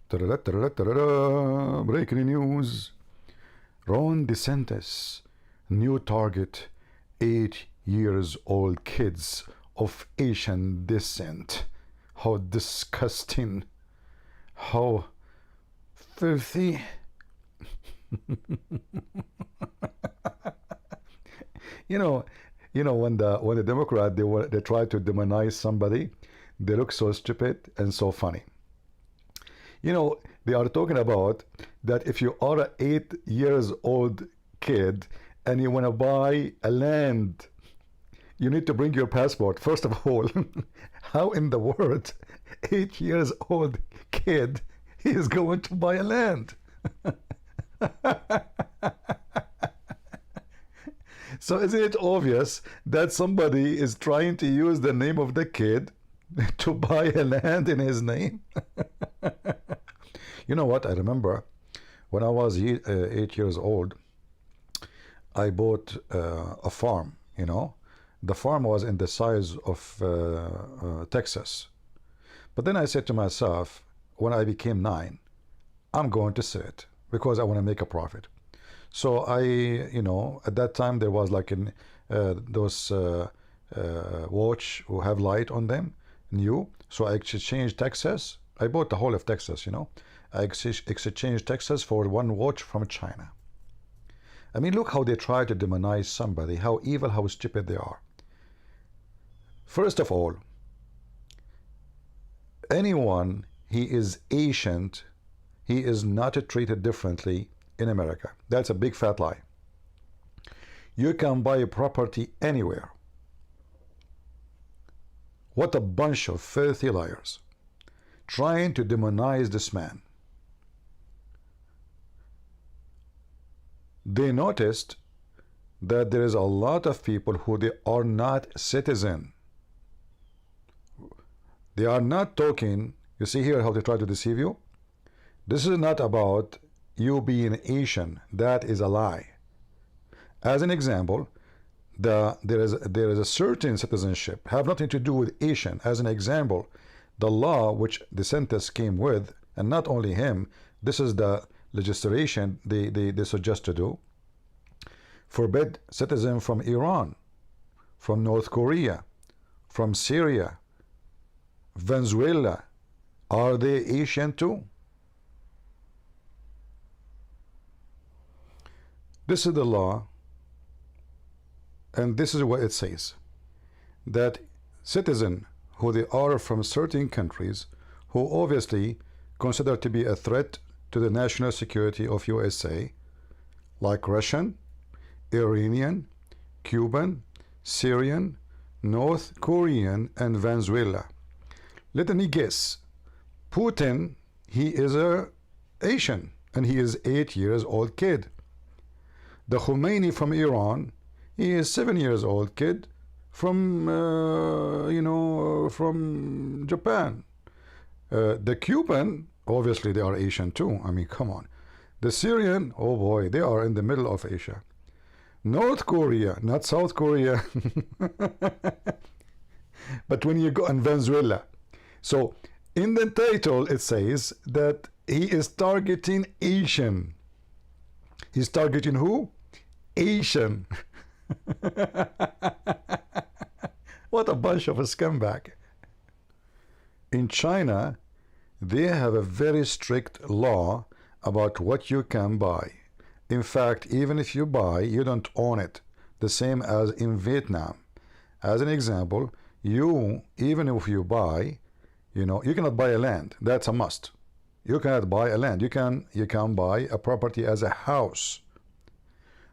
Breaking news. Ron DeSantis, new target, 8 years old kids of Asian descent. How disgusting. How filthy. you know, when the Democrat they try to demonize somebody, they look so stupid and so funny. They are talking about that if you are an 8 years old kid and you want to buy a land, you need to bring your passport. First of all, how in the world 8 years old kid is going to buy a land? So isn't it obvious that somebody is trying to use the name of the kid to buy a land in his name? You know what? I remember when I was 8 years old, I bought a farm. The farm was in the size of Texas. But then I said to myself, when I became 9, I'm going to sell it because I want to make a profit. So at that time there was like those watch who have light on them, new. So I exchanged Texas. I bought the whole of Texas, I exchanged Texas for one watch from China. I mean, look how they try to demonize somebody, how evil, how stupid they are. First of all, anyone he is Asian, he is not treated differently in America. That's a big fat lie. You can buy a property anywhere. What a bunch of filthy liars trying to demonize this man. They noticed that there is a lot of people who they are not citizen. They are not talking. You see here how they try to deceive you? This is not about you being Asian. That is a lie. As an example, there is a certain citizenship, have nothing to do with Asian. As an example, the law which DeSantis came with, and not only him, this is the legislation they suggest to do, forbid citizens from Iran, from North Korea, from Syria, Venezuela. Are they Asian too? This is the law, and this is what it says, that citizens who they are from certain countries who obviously consider to be a threat to the national security of USA, like Russian, Iranian, Cuban, Syrian, North Korean, and Venezuela. Let me guess, Putin, he is a Asian, and he is 8 years old kid. The Khomeini from Iran, he is 7 years old kid from from Japan. The Cuban, obviously they are Asian too. I mean, come on. The Syrian, oh boy, they are in the middle of Asia. North Korea, not South Korea. But when you go in Venezuela, so in the title it says that he is targeting Asian. He's targeting who? Asian. What a bunch of a scumbag. In China, they have a very strict law about what you can buy. In fact, even if you buy, you don't own it. The same as in Vietnam. As an example, even if you buy, you cannot buy a land. That's a must. You cannot buy a land. You can buy a property as a house.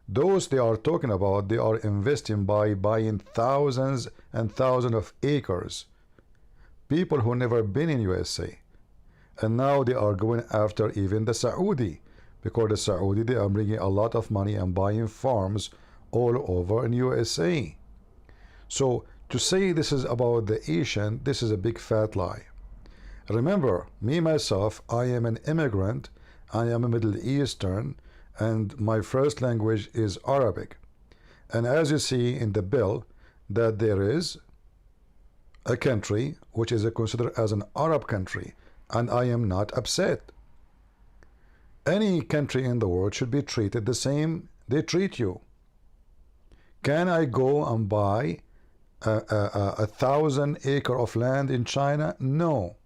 Those they are talking about, they are investing by buying thousands and thousands of acres. People who never been in USA. And now they are going after even the Saudi, because the Saudi, they are bringing a lot of money and buying farms all over in USA. So to say this is about the Asian, this is a big fat lie. Remember, me myself, I am an immigrant. I am a Middle Eastern, and my first language is Arabic. And as you see in the bill, that there is a country which is considered as an Arab country, and I am not upset. Any country in the world should be treated the same they treat you. Can I go and buy a 1,000 acre of land in China? No.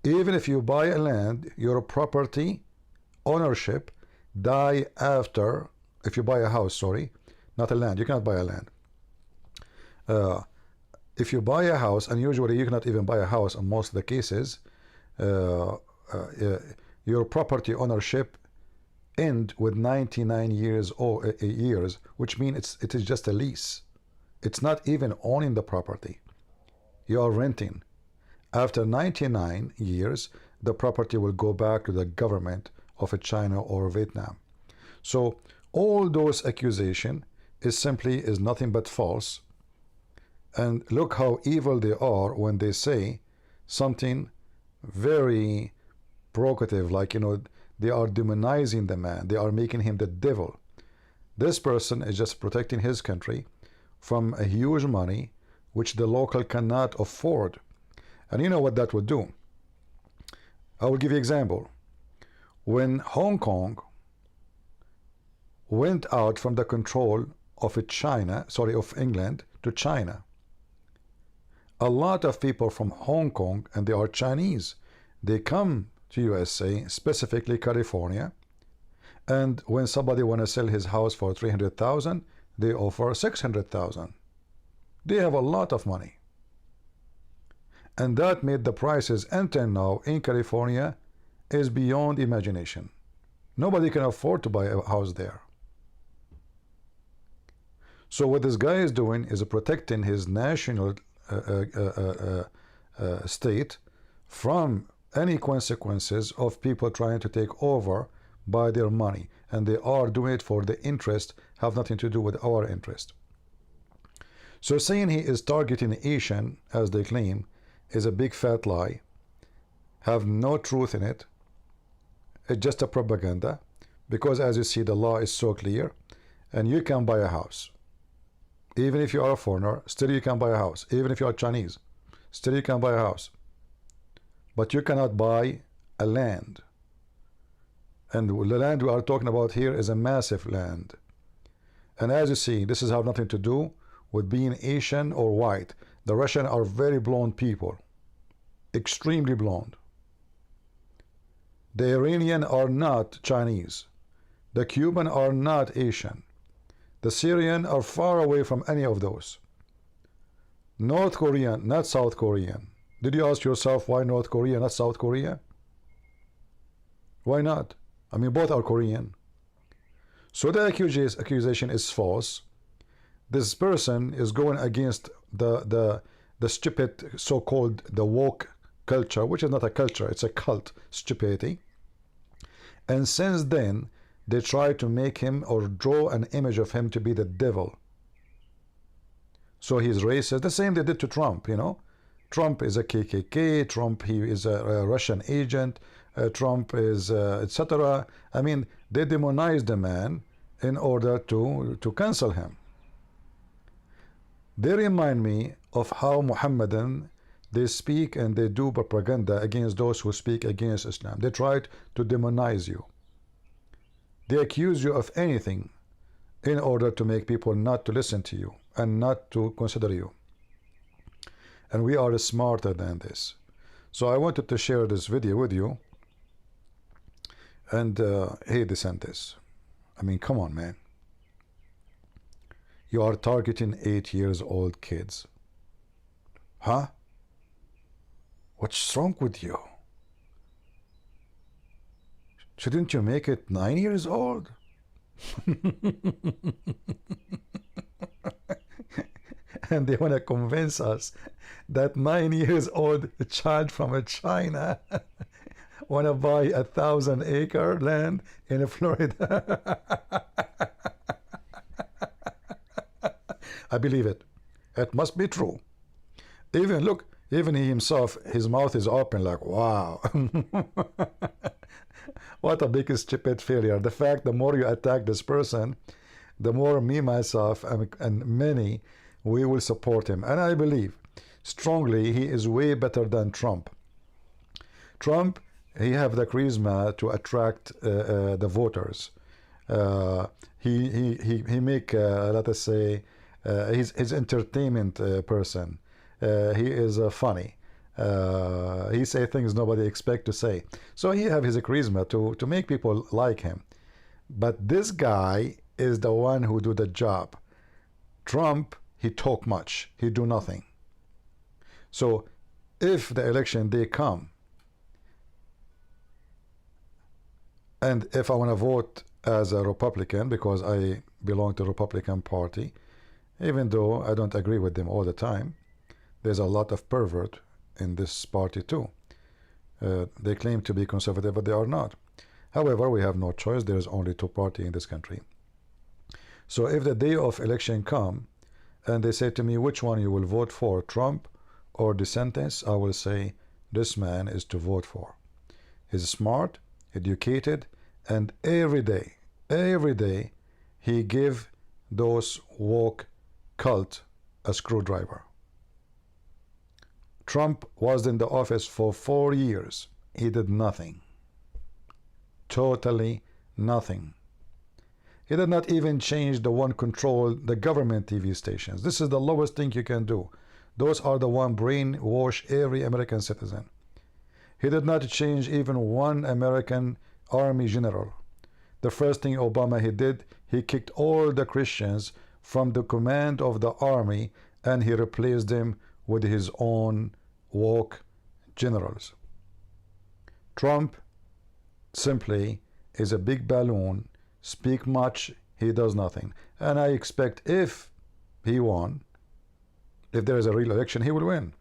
Even if you buy a land, your property ownership die after, if you buy a house, sorry, not a land, you cannot buy a land. If you buy a house, and usually you cannot even buy a house in most of the cases, your property ownership end with 99 years, which means it is just a lease. It's not even owning the property. You are renting. After 99 years, the property will go back to the government of China or Vietnam. So all those accusations is nothing but false. And look how evil they are when they say something very provocative, like, they are demonizing the man. They are making him the devil. This person is just protecting his country from a huge money which the local cannot afford. And you know what that would do? I will give you an example. When Hong Kong went out from the control of England to China, a lot of people from Hong Kong, and they are Chinese, they come to USA, specifically California, and when somebody want to sell his house for $300,000, they offer $600,000. They have a lot of money. And that made the prices until now in California is beyond imagination. Nobody can afford to buy a house there. So what this guy is doing is protecting his national state from any consequences of people trying to take over by their money. And they are doing it for the interest, have nothing to do with our interest. So saying he is targeting Asian, as they claim, is a big fat lie, have no truth in it. It's just a propaganda, because as you see, the law is so clear, and you can buy a house. Even if you are a foreigner, still you can buy a house. Even if you are Chinese, still you can buy a house. But you cannot buy a land. And the land we are talking about here is a massive land. And as you see, this has nothing to do with being Asian or white. The Russians are very blonde people, extremely blonde. The Iranian are not Chinese. The Cuban are not Asian. The Syrian are far away from any of those. North Korean, not South Korean. Did you ask yourself why North Korea, not South Korea? Why not? I mean, both are Korean. So the accusation is false. This person is going against the stupid so-called the woke culture, which is not a culture, it's a cult stupidity. And since then, they try to make him or draw an image of him to be the devil. So he's racist. The same they did to Trump, Trump is a KKK, Trump, he is a Russian agent, Trump is etc. I mean, they demonized the man in order to cancel him. They remind me of how Muhammadan, they speak and they do propaganda against those who speak against Islam. They try to demonize you. They accuse you of anything in order to make people not to listen to you and not to consider you. And we are smarter than this. So I wanted to share this video with you. And hey, DeSantis, I mean, come on, man. You are targeting 8-year-old kids. Huh? What's wrong with you? Shouldn't you make it 9 years old? And they want to convince us that 9 years old child from China want to buy 1,000-acre land in Florida. I believe it. It must be true. Even look, even he himself, his mouth is open like, wow. What a big stupid failure. The fact, the more you attack this person, the more me, myself, and many, we will support him. And I believe strongly he is way better than Trump. Trump he have the charisma to attract the voters. He make let us say he's entertainment person. He is funny. He say things nobody expect to say. So he have his charisma to make people like him. But this guy is the one who do the job. Trump, he talk much, he do nothing. So if the election day come, and if I want to vote as a Republican because I belong to the Republican Party, even though I don't agree with them all the time, there's a lot of pervert in this party too. They claim to be conservative, but they are not. However, we have no choice. There is only two parties in this country. So if the day of election come and they say to me, which one you will vote for, Trump or DeSantis, I will say, this man is to vote for. He's smart, educated, and every day, he give those woke cult a screwdriver. Trump was in the office for 4 years. He did nothing. Totally nothing. He did not even change the one control the government TV stations. This is the lowest thing you can do. Those are the one brainwash every American citizen. He did not change even one American army general. The first thing Obama he did, he kicked all the Christians from the command of the army and he replaced them with his own woke generals. Trump simply is a big balloon, speak much, he does nothing. And I expect if he won, if there is a real election, he will win.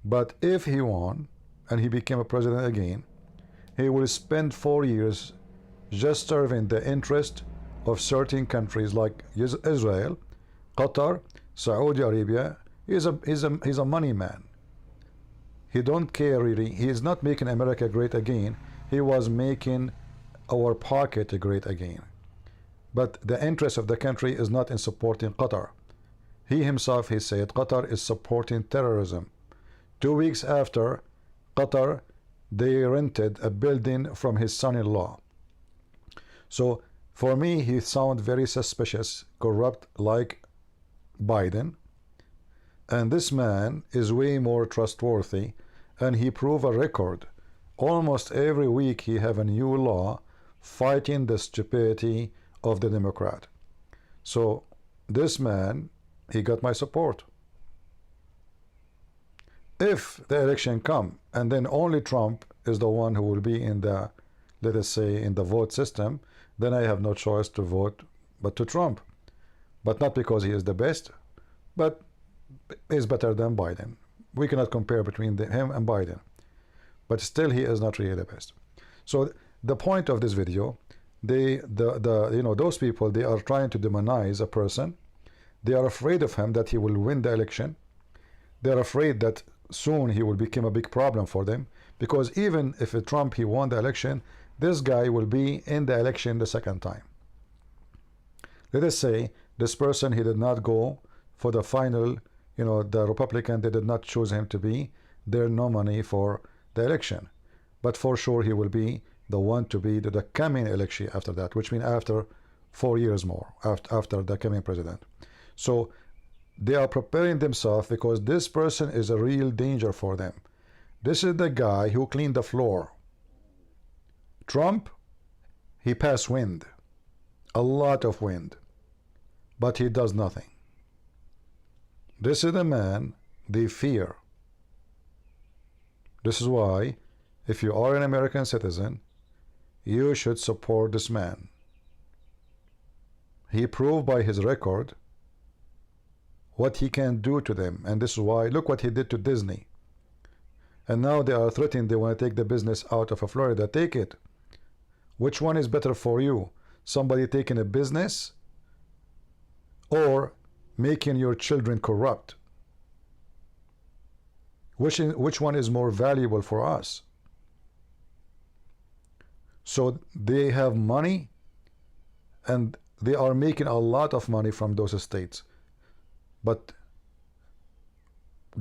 But if he won and he became a president again, he will spend 4 years just serving the interest of certain countries like Israel, Qatar, Saudi Arabia. He's a money man. He don't care really. He is not making America great again. He was making our pocket great again. But the interest of the country is not in supporting Qatar. He himself, he said, Qatar is supporting terrorism. 2 weeks after, Qatar, they rented a building from his son-in-law. So for me, he sounds very suspicious, corrupt like Biden. And this man is way more trustworthy, and he proved a record. Almost every week he have a new law fighting the stupidity of the Democrat. So this man, he got my support. If the election come and then only Trump is the one who will be in the, let us say, in the vote system, then I have no choice to vote but to Trump. But not because he is the best, but is better than Biden. We cannot compare between him and Biden. But still he is not really the best. So the point of this video, those people, they are trying to demonize a person. They are afraid of him that he will win the election. They are afraid that soon he will become a big problem for them, because even if Trump he won the election, this guy will be in the election the second time. Let us say this person, he did not go for the final, the Republican, they did not choose him to be their nominee for the election, but for sure he will be the one to be the coming election after that, which means after 4 years more, after the coming president. So they are preparing themselves because this person is a real danger for them. This is the guy who cleaned the floor. Trump, he passed wind, a lot of wind, but he does nothing. This is the man they fear. This is why, if you are an American citizen, you should support this man. He proved by his record what he can do to them, and this is why, look what he did to Disney. And now they are threatening, they want to take the business out of Florida. Take it. Which one is better for you? Somebody taking a business or making your children corrupt? Which one is more valuable for us? So they have money and they are making a lot of money from those states. But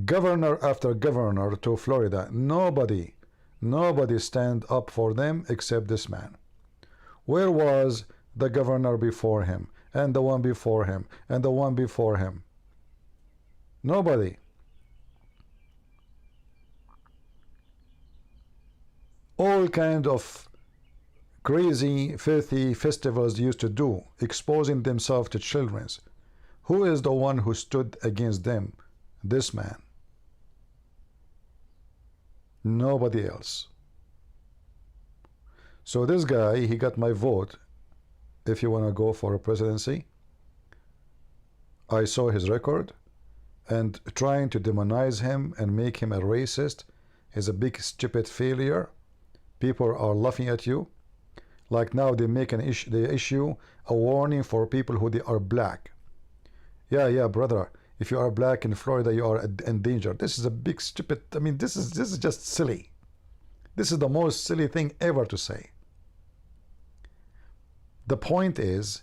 governor after governor to Florida, nobody Nobody stand up for them except this man. Where was the governor before him, and the one before him, and the one before him? Nobody. All kind of crazy, filthy festivals used to do, exposing themselves to children. Who is the one who stood against them? This man. Nobody else. So this guy, he got my vote. If you want to go for a presidency, I saw his record, and trying to demonize him and make him a racist is a big stupid failure. People are laughing at you. Like now they make an issue, they issue a warning for people who they are black. Yeah, brother, if you are black in Florida, you are in danger. This is a big stupid, I mean, this is just silly. This is the most silly thing ever to say. The point is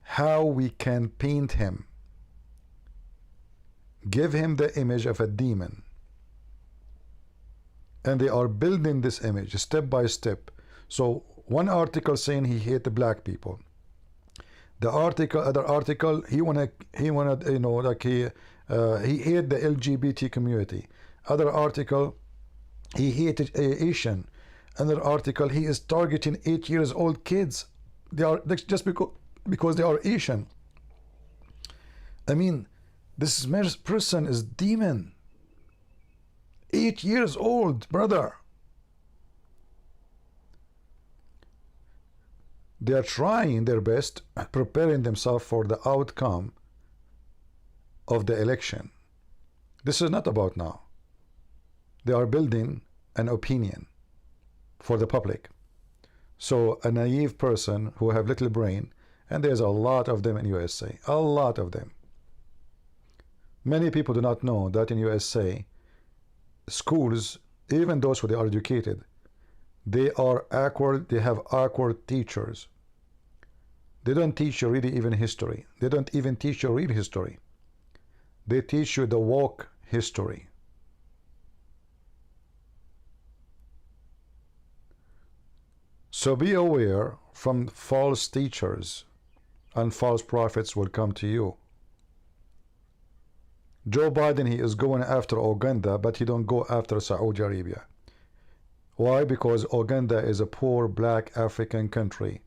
how we can paint him. Give him the image of a demon. And they are building this image step by step. So one article saying he hated black people. The article, other article, he wanted, you know, like he hated the LGBT community. Other article, he hated Asian. Another article, he is targeting 8 years old kids. They are just because they are Asian. I mean, this person is demon. 8 years old, brother. They are trying their best, preparing themselves for the outcome of the election. This is not about now. They are building an opinion for the public. So a naive person who have little brain, and there's a lot of them in USA, a lot of them. Many people do not know that in USA, schools, even those who they are educated, they are awkward, they have awkward teachers. They don't teach you really even history. They don't even teach you real history. They teach you the woke history. So be aware from false teachers, and false prophets will come to you. Joe Biden, he is going after Uganda, but he don't go after Saudi Arabia. Why? Because Uganda is a poor black African country.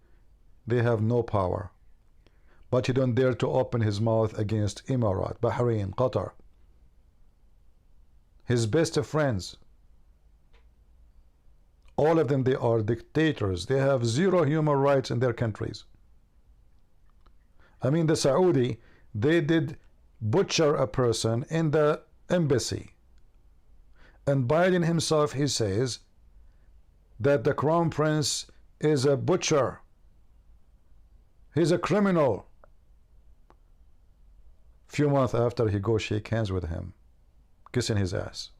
They have no power. But he don't dare to open his mouth against Emirat, Bahrain, Qatar. His best friends. All of them, they are dictators. They have zero human rights in their countries. I mean, the Saudi, they did butcher a person in the embassy. And Biden himself, he says that the crown prince is a butcher. He's a criminal. Few months after, he goes shake hands with him, kissing his ass.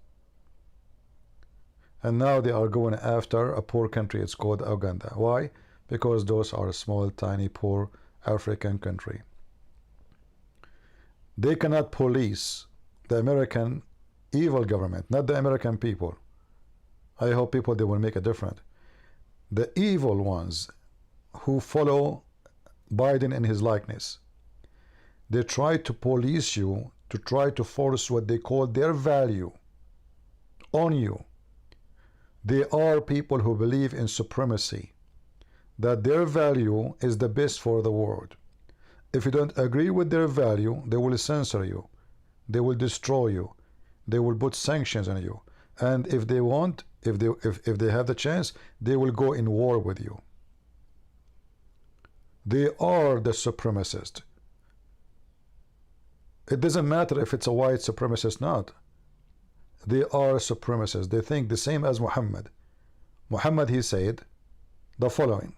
And now they are going after a poor country. It's called Uganda. Why? Because those are small, tiny, poor African country. They cannot police the American evil government, not the American people. I hope people, they will make a difference. The evil ones who follow Biden in his likeness, they try to police you, to try to force what they call their value on you. They are people who believe in supremacy, that their value is the best for the world. If you don't agree with their value, they will censor you, they will destroy you, they will put sanctions on you, and if they want, if they have the chance, they will go in war with you. They are the supremacists. It doesn't matter if it's a white supremacist or not. They are supremacists. They think the same as Muhammad. Muhammad, he said the following: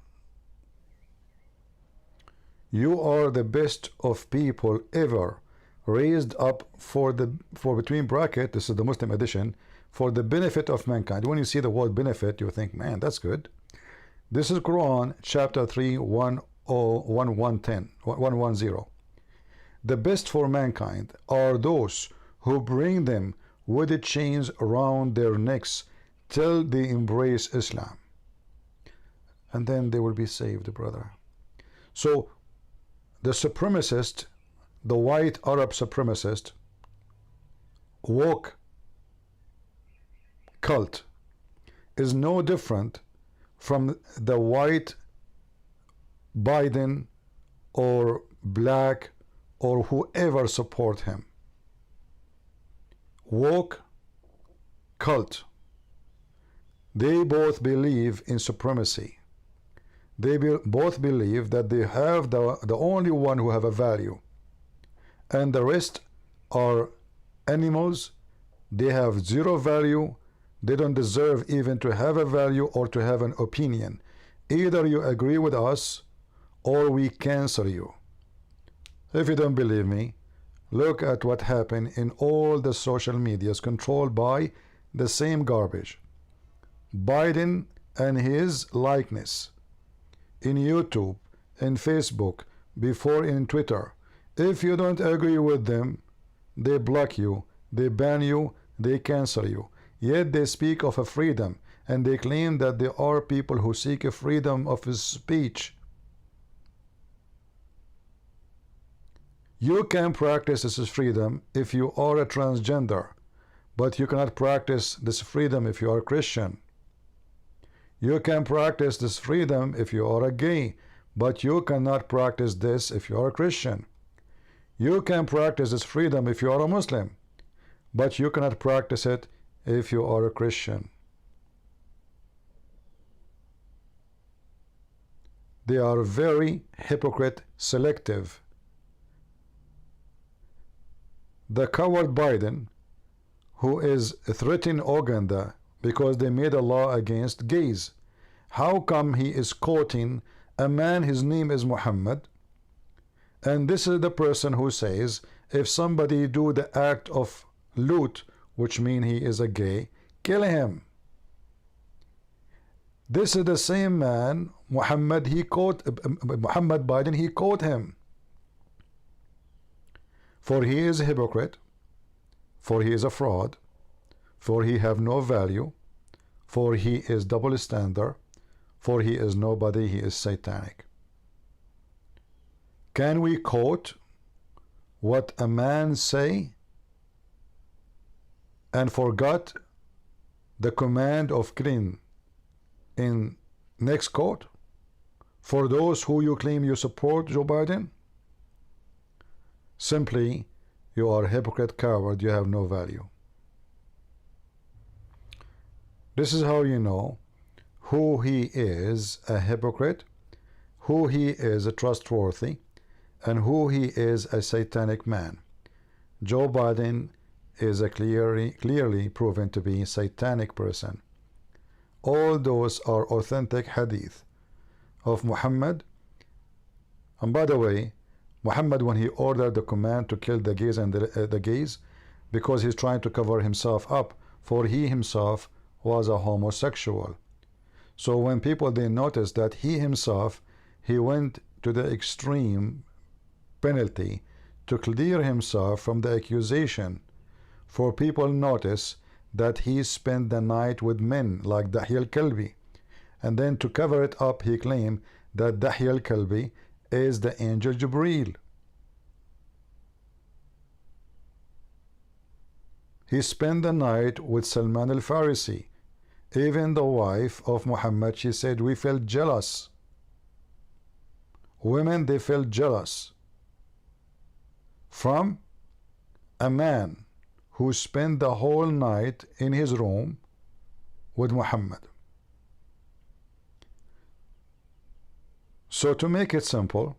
you are the best of people ever, raised up for between bracket, this is the Muslim edition, for the benefit of mankind. When you see the word benefit, you think, man, that's good. This is Quran chapter 3, 110. The best for mankind are those who bring them with the chains around their necks till they embrace Islam, and then they will be saved, brother. So the supremacist, the white Arab supremacist woke cult is no different from the white Biden or black or whoever support him. Woke cult, they both believe in supremacy. They both believe that they have the only one who have a value, and the rest are animals. They have zero value. They don't deserve even to have a value or to have an opinion. Either you agree with us or we cancel you. If you don't believe me, look at what happened in all the social medias controlled by the same garbage. Biden and his likeness in YouTube, in Facebook, before in Twitter. If you don't agree with them, they block you, they ban you, they cancel you. Yet they speak of a freedom, and they claim that there are people who seek a freedom of speech. You can practice this freedom if you are a transgender, but you cannot practice this freedom if you are a Christian. You can practice this freedom if you are a gay, but you cannot practice this if you are a Christian. You can practice this freedom if you are a Muslim, but you cannot practice it if you are a Christian. They are very hypocrite selective. The coward Biden, who is threatening Uganda because they made a law against gays. How come he is quoting a man, his name is Muhammad, and this is the person who says if somebody do the act of loot, which means he is a gay, kill him. This is the same man, Muhammad Biden, he quote him. For he is a hypocrite, for he is a fraud, for he have no value, for he is double standard, for he is nobody, he is satanic. Can we quote what a man say and forgot the command of killing in next quote for those who you claim you support Joe Biden? Simply, you are a hypocrite, coward, you have no value. This is how you know who he is a hypocrite, who he is a trustworthy, and who he is a satanic man. Joe Biden is a clearly proven to be a satanic person. All those are authentic hadith of Muhammad. And by the way, Muhammad, when he ordered the command to kill the gays and the gays, because he's trying to cover himself up, for he himself was a homosexual. So when people they notice that he himself, he went to the extreme penalty to clear himself from the accusation, for people notice that he spent the night with men like Dahya al-Kalbi, and then to cover it up he claimed that Dahya al-Kalbi is the angel Jibreel. He spent the night with Salman al-Farisi. Even the wife of Muhammad, she said, we felt jealous. Women, they felt jealous from a man who spent the whole night in his room with Muhammad. So to make it simple,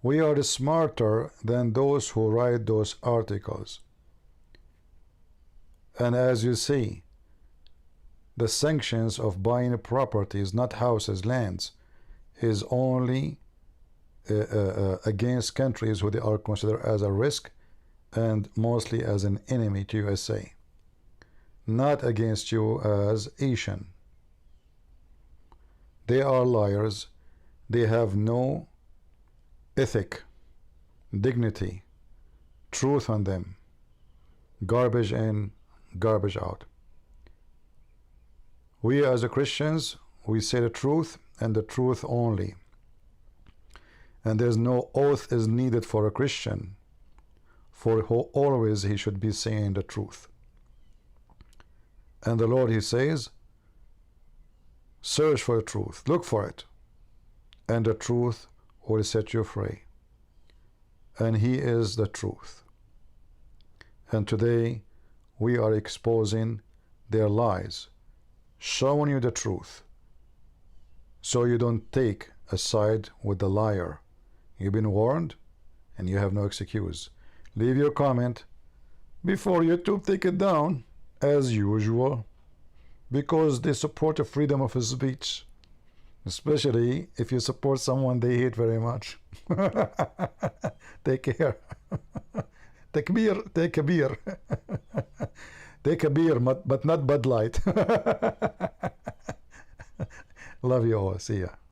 we are smarter than those who write those articles. And as you see, the sanctions of buying properties, not houses, lands, is only against countries who they are considered as a risk and mostly as an enemy to USA, not against you as Asian. They are liars. They have no ethic, dignity, truth on them. Garbage in, garbage out. We as Christians, we say the truth and the truth only. And there's no oath is needed for a Christian, for always he should be saying the truth. And the Lord, he says, search for the truth, look for it, and the truth will set you free. And he is the truth. And today we are exposing their lies, showing you the truth, so you don't take a side with the liar. You've been warned, and you have no excuse. Leave your comment before YouTube take it down, as usual, because they support the freedom of speech, especially if you support someone they hate very much. Take care. Takbir, take a beer. Take a beer, but not Bud Light. Love you all. See ya.